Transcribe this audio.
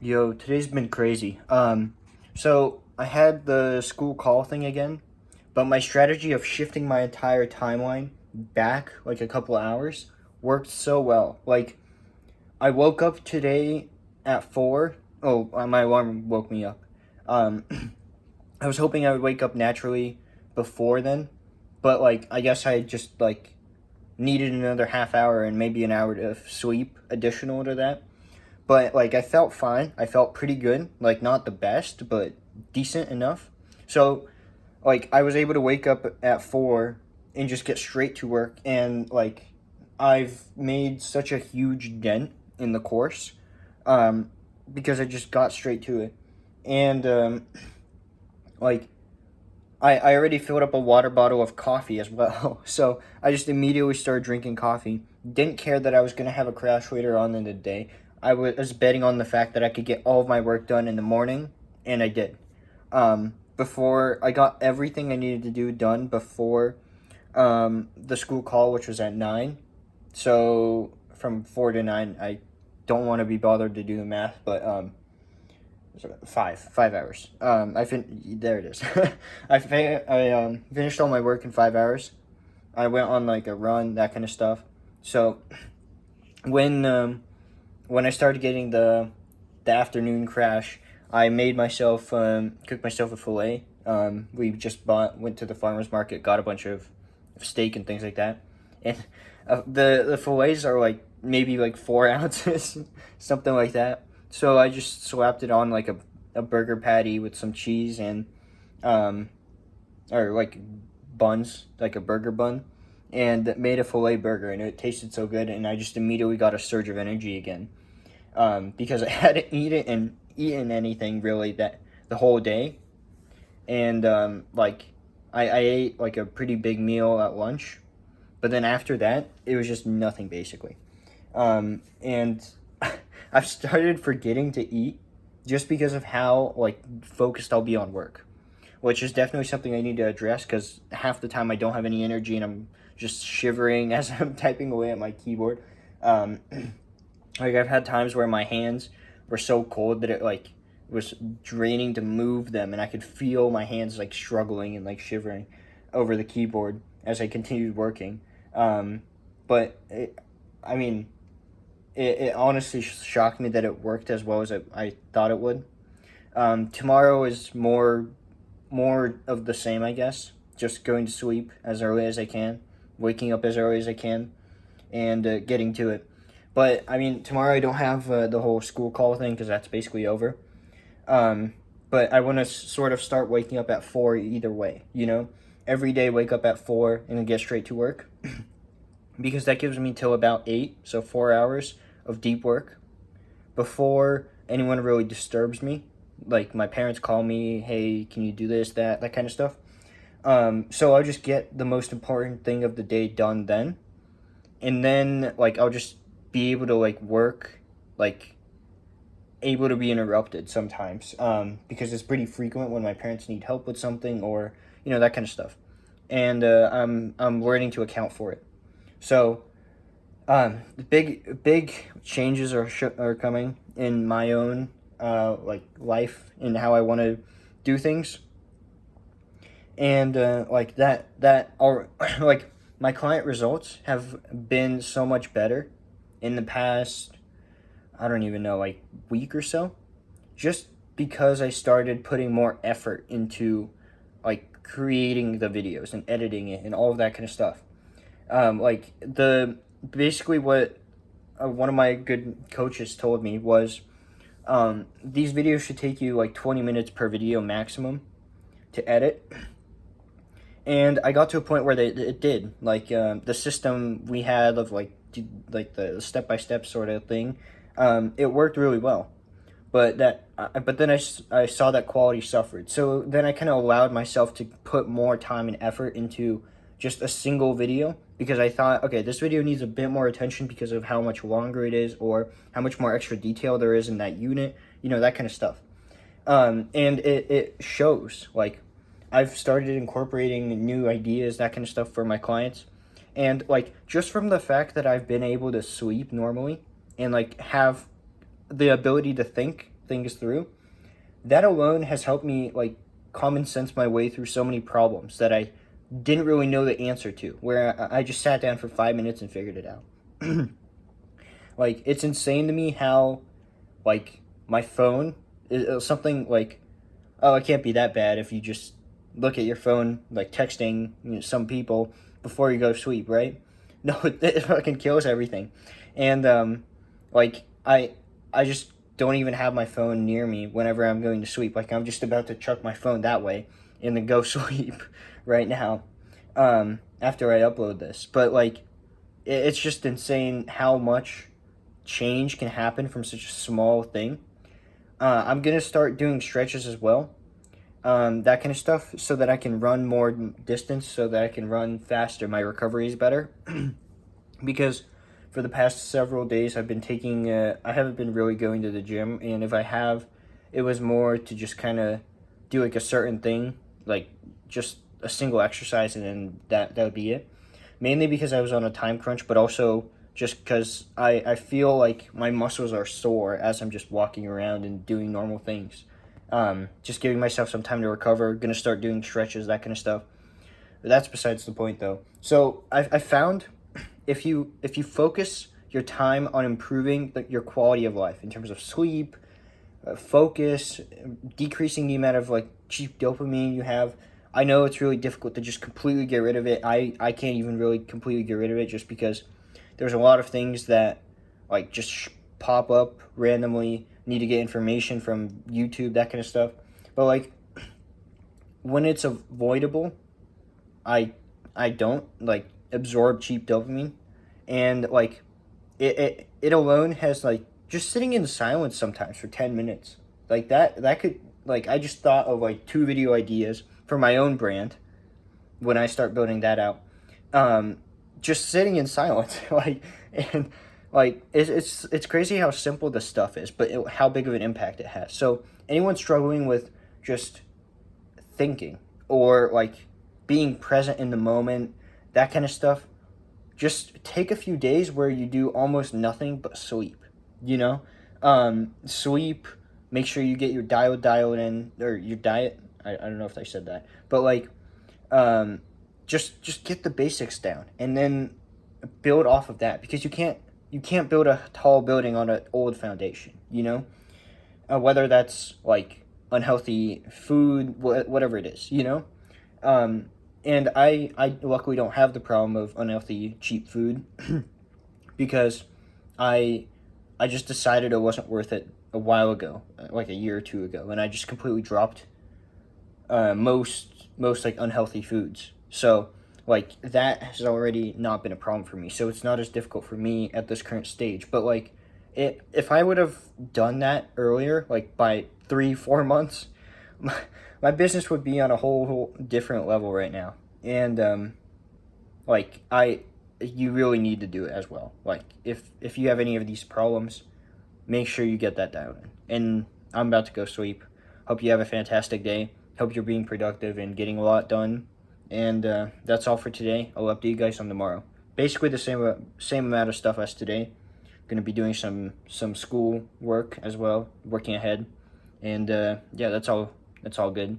Yo, today's been crazy. So I had the school call thing again, but my strategy of shifting my entire timeline back like a couple hours worked so well. Like I woke up today at 4. Oh, my alarm woke me up. Um, I was hoping I would wake up naturally before then, but like I guess I just like needed another half hour and maybe an hour of sleep additional to that. But like I felt fine. I felt pretty good. Like not the best, but decent enough. So like I was able to wake up at 4 and just get straight to work, and like I've made such a huge dent in the course um because I just got straight to it. And like I already filled up a water bottle of coffee as well. So I just immediately started drinking coffee. Didn't care that I was going to have a crash later on in the day. I was betting on the fact that I could get all of my work done in the morning, and I did. Before I got everything I needed to do done before the school call, which was at 9. So from 4 to 9, I don't want to be bothered to do the math, but 5 hours. There it is. I finished all my work in 5 hours. I went on like a run, that kind of stuff. So when when I started getting the afternoon crash, I made myself cooked myself a fillet. We just went to the farmer's market, got a bunch of steak and things like that, and the fillets are like maybe like 4 ounces, something like that. So I just slapped it on like a burger patty with some cheese and or like buns, like a burger bun, and made a filet burger, and it tasted so good, and I just immediately got a surge of energy again, because I hadn't eaten anything really that the whole day, and like I ate like a pretty big meal at lunch, but then after that it was just nothing basically, and I've started forgetting to eat just because of how like focused I'll be on work, which is definitely something I need to address because half the time I don't have any energy and I'm just shivering as I'm typing away at my keyboard. Um, like I've had times where my hands were so cold that it like was draining to move them, and I could feel my hands like struggling and like shivering over the keyboard as I continued working. Um, but I mean, it honestly shocked me that it worked as well as I thought it would. Tomorrow is more of the same, I guess. Just going to sleep as early as I can, waking up as early as I can, and getting to it. But I mean, tomorrow I don't have the whole school call thing because that's basically over. Um, but I want to sort of start waking up at 4 either way. Every day wake up at 4 and then get straight to work, because that gives me till about 8, so 4 hours of deep work before anyone really disturbs me. Like my parents call me, hey, can you do this, that kind of stuff. So I'll just get the most important thing of the day done then, and then like I'll just be able to like work, like able to be interrupted sometimes, because it's pretty frequent when my parents need help with something or that kind of stuff, and I'm learning to account for it. So the big changes are coming in my own like life and how I want to do things, and like that are like my client results have been so much better in the past, I don't even know, like week or so, just because I started putting more effort into like creating the videos and editing it and all of that kind of stuff. Like the basically what one of my good coaches told me was, these videos should take you like 20 minutes per video maximum to edit. And I got to a point where it did. Like the system we had of like the step by step sort of thing, it worked really well. But then I saw that quality suffered. So then I kind of allowed myself to put more time and effort into just a single video, because I thought, okay, this video needs a bit more attention because of how much longer it is or how much more extra detail there is in that unit, that kind of stuff. And it shows. Like I've started incorporating new ideas, that kind of stuff for my clients. And like just from the fact that I've been able to sleep normally and like have the ability to think things through, that alone has helped me like common sense my way through so many problems that I didn't really know the answer to, where I just sat down for 5 minutes and figured it out. Like, it's insane to me how, like, my phone is something like, oh, it can't be that bad if you just look at your phone, like texting, some people before you go to sleep, right? No, it fucking kills everything. And like I just don't even have my phone near me whenever I'm going to sleep. Like, I'm just about to chuck my phone that way and then go sleep right now, after I upload this. But like, it's just insane how much change can happen from such a small thing. I'm gonna start doing stretches as well, that kind of stuff, so that I can run more distance, so that I can run faster. My recovery is better. Because for the past several days I've been taking, I haven't been really going to the gym, and if I have, it was more to just kind of do like a certain thing, like just a single exercise, and then that would be it. Mainly because I was on a time crunch, but also just because I feel like my muscles are sore as I'm just walking around and doing normal things. Just giving myself some time to recover, gonna start doing stretches, that kind of stuff. But that's besides the point, though. So I found if you focus your time on improving your quality of life in terms of sleep, focus, decreasing the amount of like cheap dopamine you have. I know it's really difficult to just completely get rid of it. I can't even really completely get rid of it, just because there's a lot of things that like just pop up randomly, need to get information from YouTube, that kind of stuff. But like, when it's avoidable, I don't like absorb cheap dopamine. And like, it alone has like just sitting in silence sometimes for 10 minutes, like that could, like, I just thought of like 2 video ideas for my own brand when I start building that out. Just sitting in silence. Like, and like, it's crazy how simple this stuff is, but how big of an impact it has. So anyone struggling with just thinking, or like being present in the moment, that kind of stuff, just take a few days where you do almost nothing but sleep, sleep, make sure you get your dialed in, or your diet. I don't know if I said that, but like, just get the basics down, and then build off of that, because you can't build a tall building on an old foundation, whether that's like unhealthy food, whatever it is, and I luckily don't have the problem of unhealthy cheap food, because I just decided it wasn't worth it a while ago, like a year or two ago, and I just completely dropped most like unhealthy foods. So like, that has already not been a problem for me, so it's not as difficult for me at this current stage. But like, if I would have done that earlier, like by 3-4 months, my business would be on a whole different level right now. And like, you really need to do it as well. Like, if you have any of these problems, make sure you get that down. And I'm about to go sleep. Hope you have a fantastic day. Hope you're being productive and getting a lot done. And that's all for today. I'll update you guys on tomorrow. Basically the same amount of stuff as today. Going to be doing some school work as well, working ahead. And yeah, that's all good.